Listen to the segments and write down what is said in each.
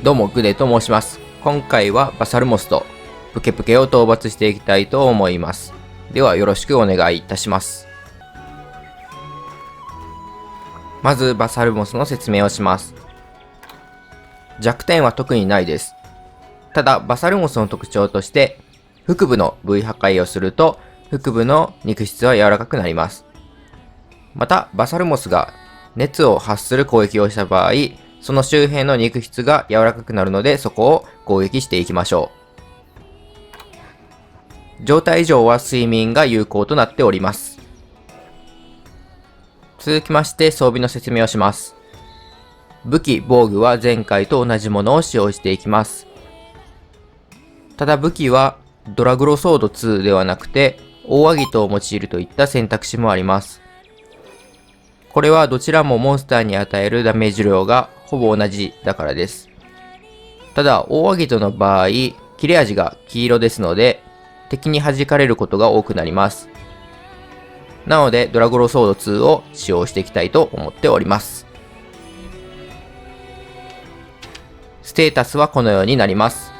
どうもグデと申します。今回はバサルモスとプケプケを討伐していきたいと思います。ではよろしくお願いいたします。まずバサルモスの説明をします。弱点は特にないです。ただバサルモスの特徴として腹部の部位破壊をすると腹部の肉質は柔らかくなります。またバサルモスが熱を発する攻撃をした場合、その周辺の肉質が柔らかくなるので、そこを攻撃していきましょう。状態上は睡眠が有効となっております。続きまして装備の説明をします。武器、防具は前回と同じものを使用していきます。ただ武器はドラグロソード2ではなくて、大アギトを用いるといった選択肢もあります。これはどちらもモンスターに与えるダメージ量がほぼ同じだからです。ただ、大アギトの場合、切れ味が黄色ですので、敵に弾かれることが多くなります。なので、ドラゴロソード2を使用していきたいと思っております。ステータスはこのようになります。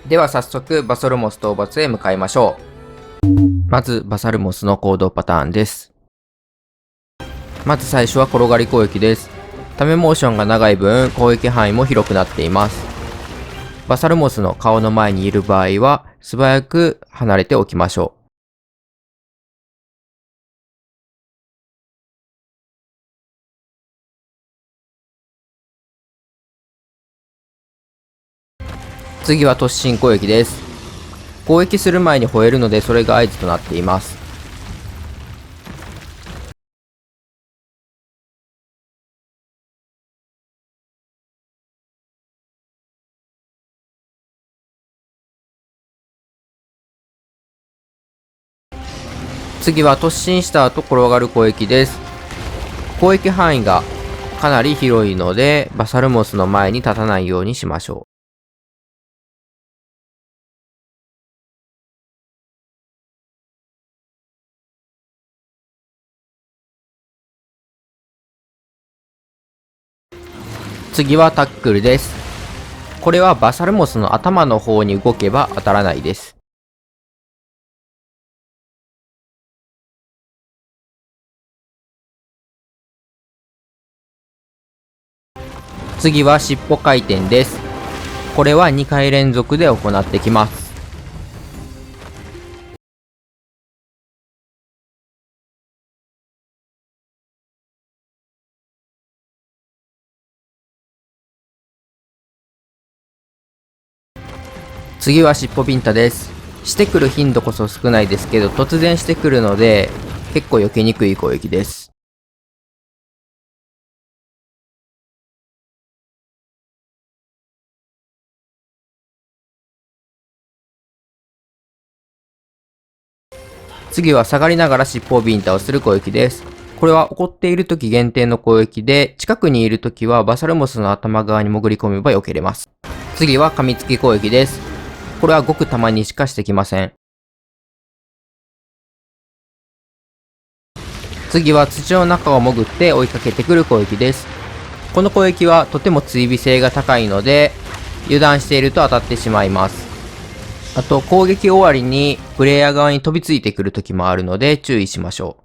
では早速バサルモス討伐へ向かいましょう。まずバサルモスの行動パターンです。まず最初は転がり攻撃です。ためモーションが長い分攻撃範囲も広くなっています。バサルモスの顔の前にいる場合は素早く離れておきましょう。次は突進攻撃です。攻撃する前に吠えるのでそれが合図となっています。次は突進した後転がる攻撃です。攻撃範囲がかなり広いのでバサルモスの前に立たないようにしましょう。次はタックルです。これはバサルモスの頭の方に動けば当たらないです。次は尻尾回転です。これは2回連続で行ってきます。次は尻尾ビンタです。してくる頻度こそ少ないですけど突然してくるので結構避けにくい攻撃です。次は下がりながら尻尾ビンタをする攻撃です。これは怒っている時限定の攻撃で、近くにいる時はバサルモスの頭側に潜り込めば避けれます。次は噛みつき攻撃です。これはごくたまにしかしてきません。次は土の中を潜って追いかけてくる攻撃です。この攻撃はとても追尾性が高いので、油断していると当たってしまいます。あと攻撃終わりにプレイヤー側に飛びついてくる時もあるので注意しましょう。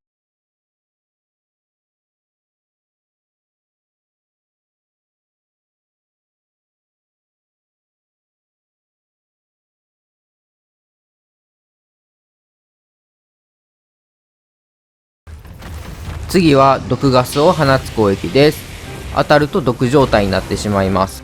次は毒ガスを放つ攻撃です。当たると毒状態になってしまいます。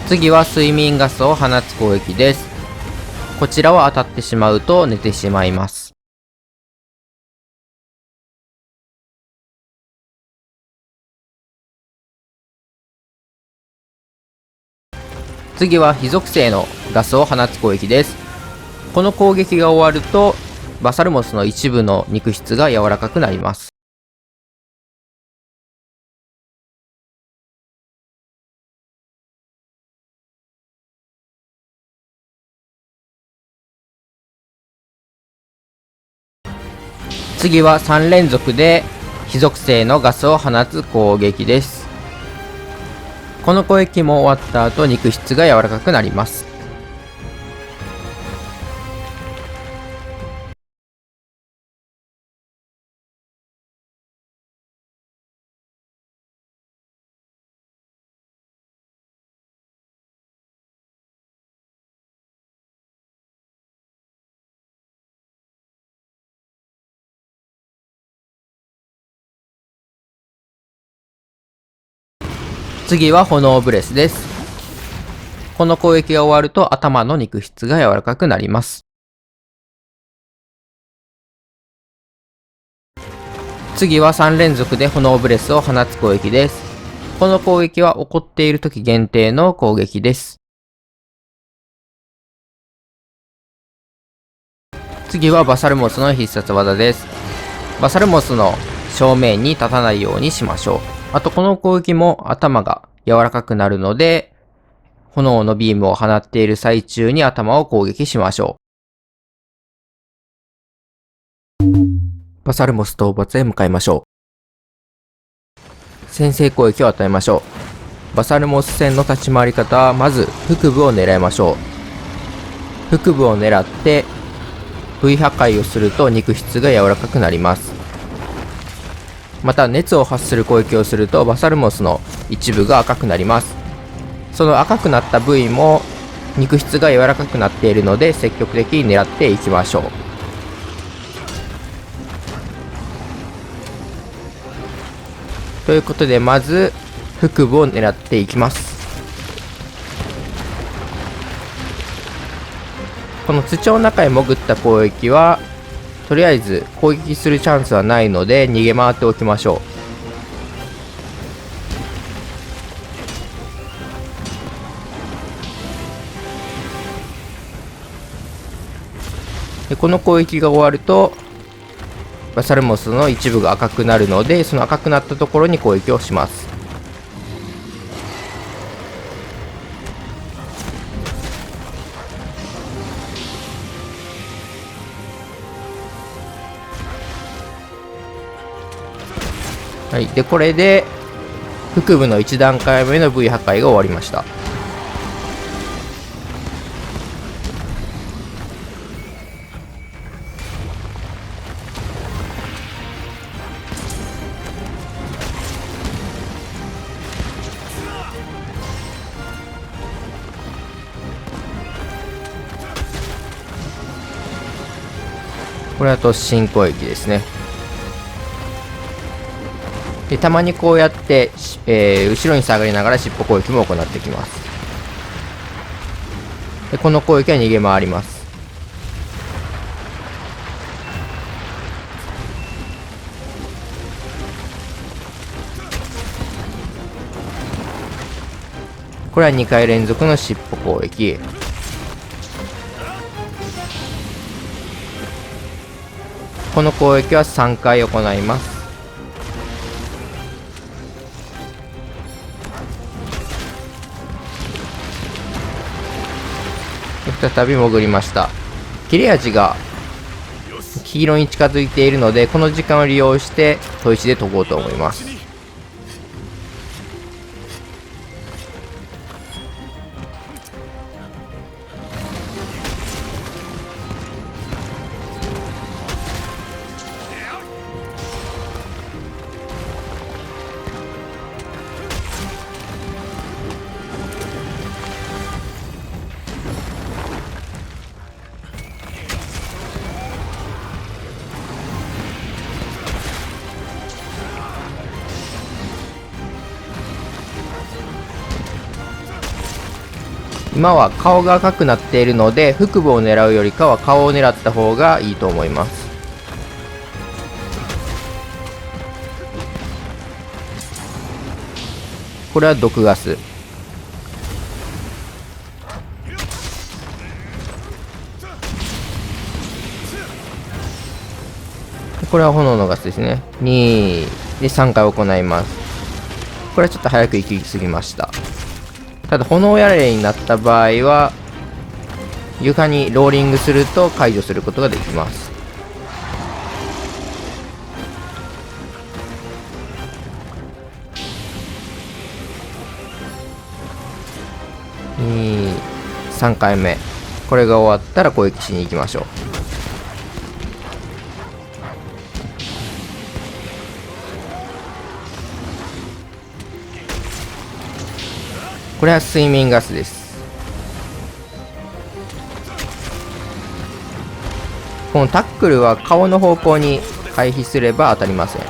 次は睡眠ガスを放つ攻撃です。こちらは当たってしまうと寝てしまいます。次は火属性のガスを放つ攻撃です。この攻撃が終わるとバサルモスの一部の肉質が柔らかくなります。次は3連続で非属性のガスを放つ攻撃です。この攻撃も終わった後、肉質が柔らかくなります。次は炎ブレスです。この攻撃が終わると頭の肉質が柔らかくなります。次は3連続で炎ブレスを放つ攻撃です。この攻撃は怒っている時限定の攻撃です。次はバサルモスの必殺技です。バサルモスの正面に立たないようにしましょう。あとこの攻撃も頭が柔らかくなるので、炎のビームを放っている最中に頭を攻撃しましょう。バサルモス討伐へ向かいましょう。先制攻撃を与えましょう。バサルモス戦の立ち回り方は、まず腹部を狙いましょう。腹部を狙って部位破壊をすると肉質が柔らかくなります。また熱を発する攻撃をするとバサルモスの一部が赤くなります。その赤くなった部位も肉質が柔らかくなっているので積極的に狙っていきましょう。ということで、まず腹部を狙っていきます。この土の中へ潜った攻撃はとりあえず攻撃するチャンスはないので逃げ回っておきましょう。でこの攻撃が終わるとバサルモスの一部が赤くなるので、その赤くなったところに攻撃をします。はい、でこれで腹部の1段階目の部位破壊が終わりました。これは突進攻撃ですね。でたまにこうやって、後ろに下がりながら尻尾攻撃も行ってきます。でこの攻撃は逃げ回ります。これは2回連続の尻尾攻撃。この攻撃は3回行います。再び潜りました。切れ味が黄色に近づいているので、この時間を利用して砥石で研ごうと思います。今は顔が赤くなっているので、腹部を狙うよりかは顔を狙った方がいいと思います。これは毒ガス。これは炎のガスですね。2で3回行います。これはちょっと早く行き過ぎました。ただ炎やられになった場合は床にローリングすると解除することができます。3回目。これが終わったら攻撃しに行きましょう。これは睡眠ガスです。このタックルは顔の方向に回避すれば当たりません。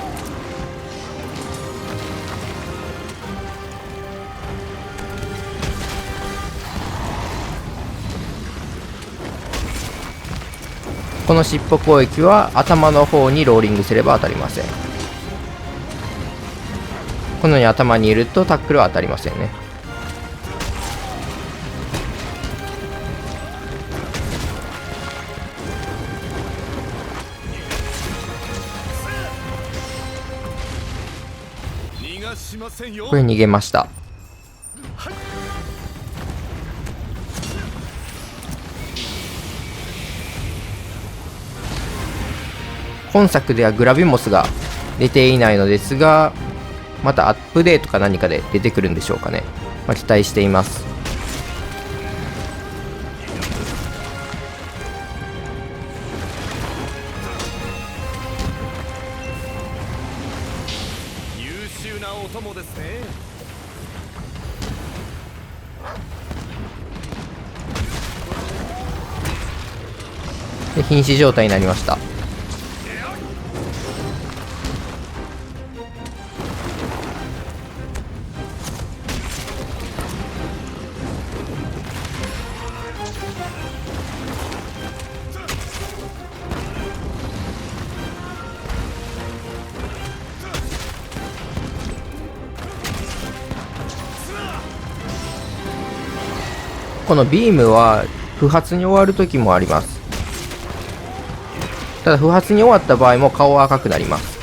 この尻尾攻撃は頭の方にローリングすれば当たりません。このように頭にいるとタックルは当たりませんね。これ逃げました。本作ではグラビモスが出ていないのですが、またアップデートか何かで出てくるんでしょうかね。期待しています。優秀なお供ですね。で、瀕死状態になりました。このビームは不発に終わる時もあります。ただ不発に終わった場合も顔は赤くなります。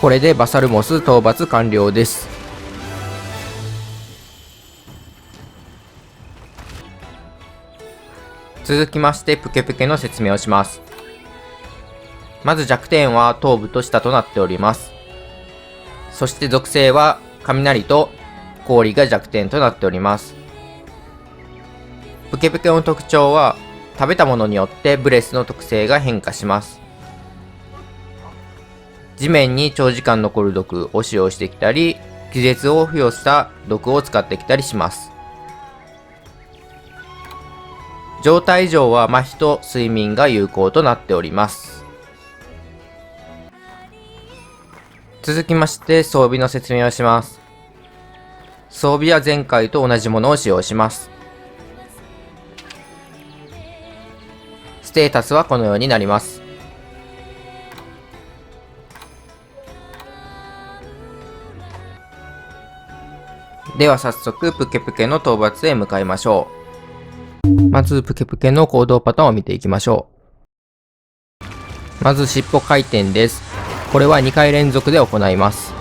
これでバサルモス討伐完了です。続きましてプケプケの説明をします。まず弱点は頭部と下となっております。そして属性は雷と氷が弱点となっております。プケプケの特徴は食べたものによってブレスの特性が変化します。地面に長時間残る毒を使用してきたり、気絶を付与した毒を使ってきたりします。状態上は麻痺と睡眠が有効となっております。続きまして装備の説明をします。装備は前回と同じものを使用します。ステータスはこのようになります。では早速プケプケの討伐へ向かいましょう。まずプケプケの行動パターンを見ていきましょう。まず尻尾回転です。これは2回連続で行います。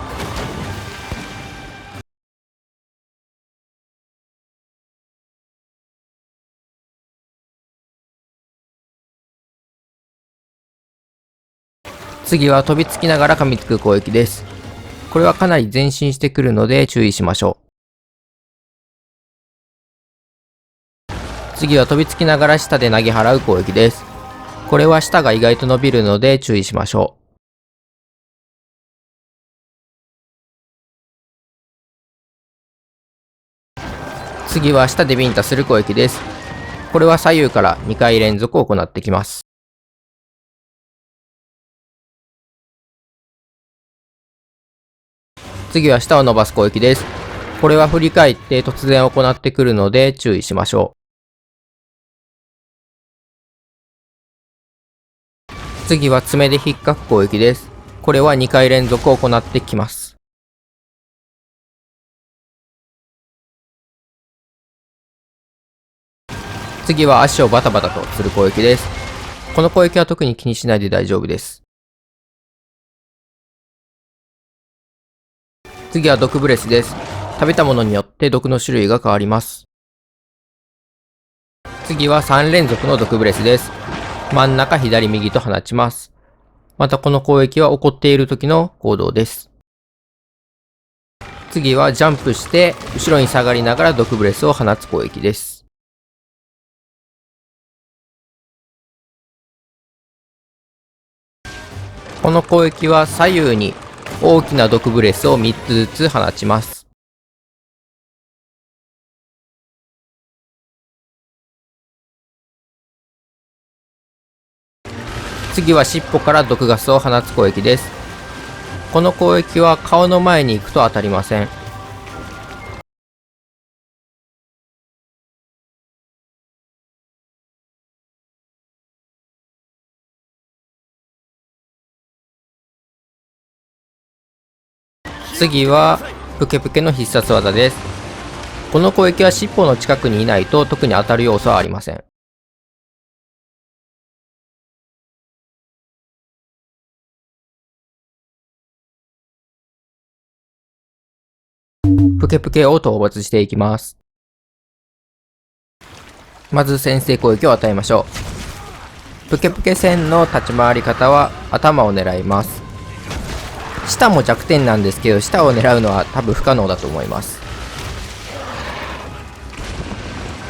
次は飛びつきながら噛みつく攻撃です。これはかなり前進してくるので注意しましょう。次は飛びつきながら下で投げ払う攻撃です。これは下が意外と伸びるので注意しましょう。次は下でビンタする攻撃です。これは左右から2回連続行ってきます。次は下を伸ばす攻撃です。これは振り返って突然行ってくるので注意しましょう。次は爪で引っかく攻撃です。これは2回連続行ってきます。次は足をバタバタとする攻撃です。この攻撃は特に気にしないで大丈夫です。次は毒ブレスです。食べたものによって毒の種類が変わります。次は3連続の毒ブレスです。真ん中左右と放ちます。またこの攻撃は起こっている時の行動です。次はジャンプして後ろに下がりながら毒ブレスを放つ攻撃です。この攻撃は左右に大きな毒ブレスを3つずつ放ちます。次は尻尾から毒ガスを放つ攻撃です。この攻撃は顔の前に行くと当たりません。次はプケプケの必殺技です。この攻撃は尻尾の近くにいないと特に当たる要素はありません。プケプケを討伐していきます。まず先制攻撃を与えましょう。プケプケ戦の立ち回り方は頭を狙います。舌も弱点なんですけど、舌を狙うのは多分不可能だと思います。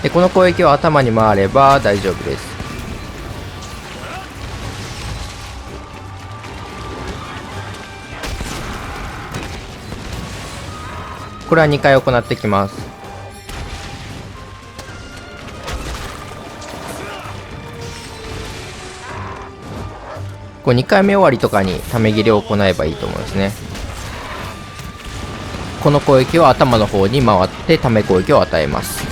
で、この攻撃を頭に回れば大丈夫です。これは2回行ってきます。こう2回目終わりとかにため切りを行えばいいと思いますね。この攻撃を頭の方に回ってため攻撃を与えます。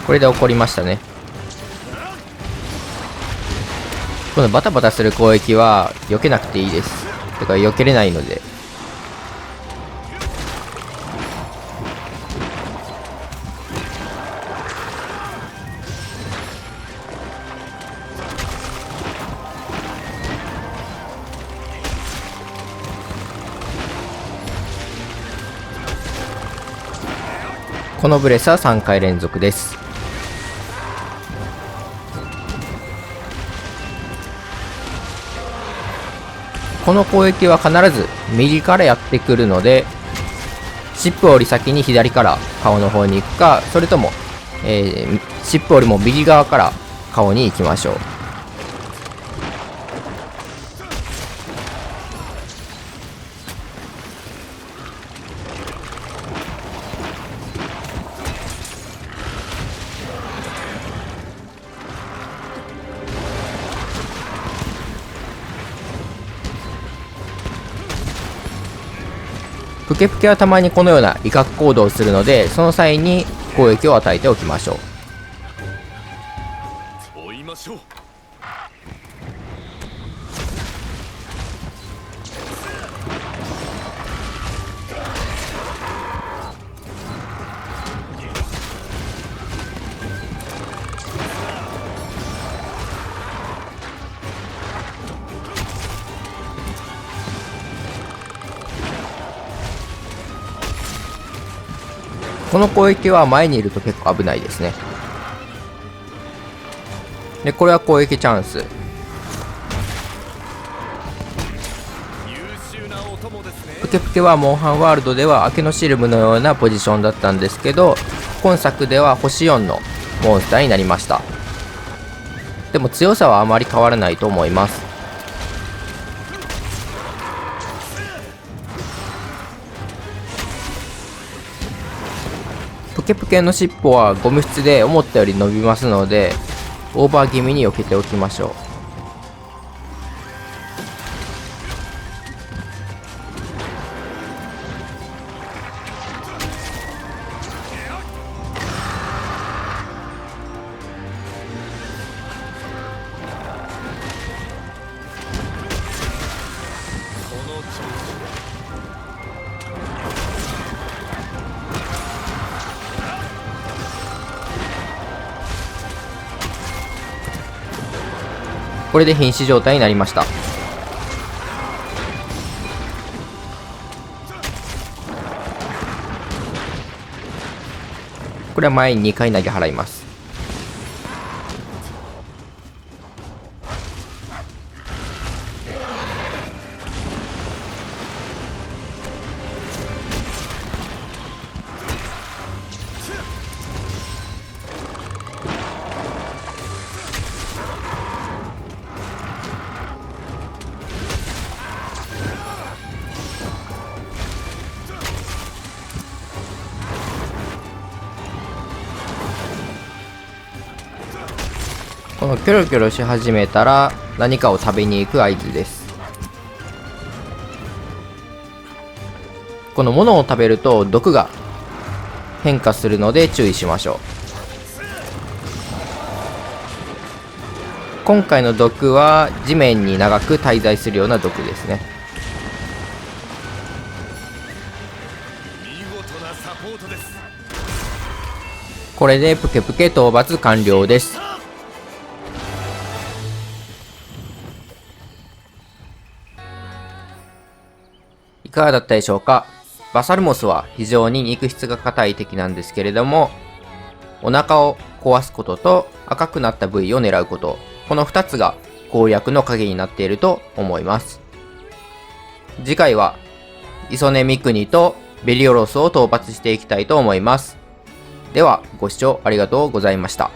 これで起こりましたね。このバタバタする攻撃は避けなくていいです。だから避けれないので。このブレスは3回連続です。この攻撃は必ず右からやってくるので、尻尾より先に左から顔の方に行くか、それとも、尻尾よりも右側から顔に行きましょう。プケプケはたまにこのような威嚇行動をするので、その際に攻撃を与えておきましょう。追いましょう。この攻撃は前にいると結構危ないですね。で、これは攻撃チャンス。プケプケはモンハンワールドでは明けのシルムのようなポジションだったんですけど、今作では星4のモンスターになりました。でも強さはあまり変わらないと思います。プケプケの尻尾はゴム質で思ったより伸びますので、オーバー気味に避けておきましょう。これで瀕死状態になりました。これは前に2回投げ払います。このキョロキョロし始めたら何かを食べに行く合図です。このものを食べると毒が変化するので注意しましょう。今回の毒は地面に長く滞在するような毒ですね。見事なサポートです。これでプケプケ討伐完了です。いかがだったでしょうか。バサルモスは非常に肉質が硬い敵なんですけれども、お腹を壊すことと赤くなった部位を狙うこと、この2つが攻略の鍵になっていると思います。次回はイソネミクニとベリオロスを討伐していきたいと思います。ではご視聴ありがとうございました。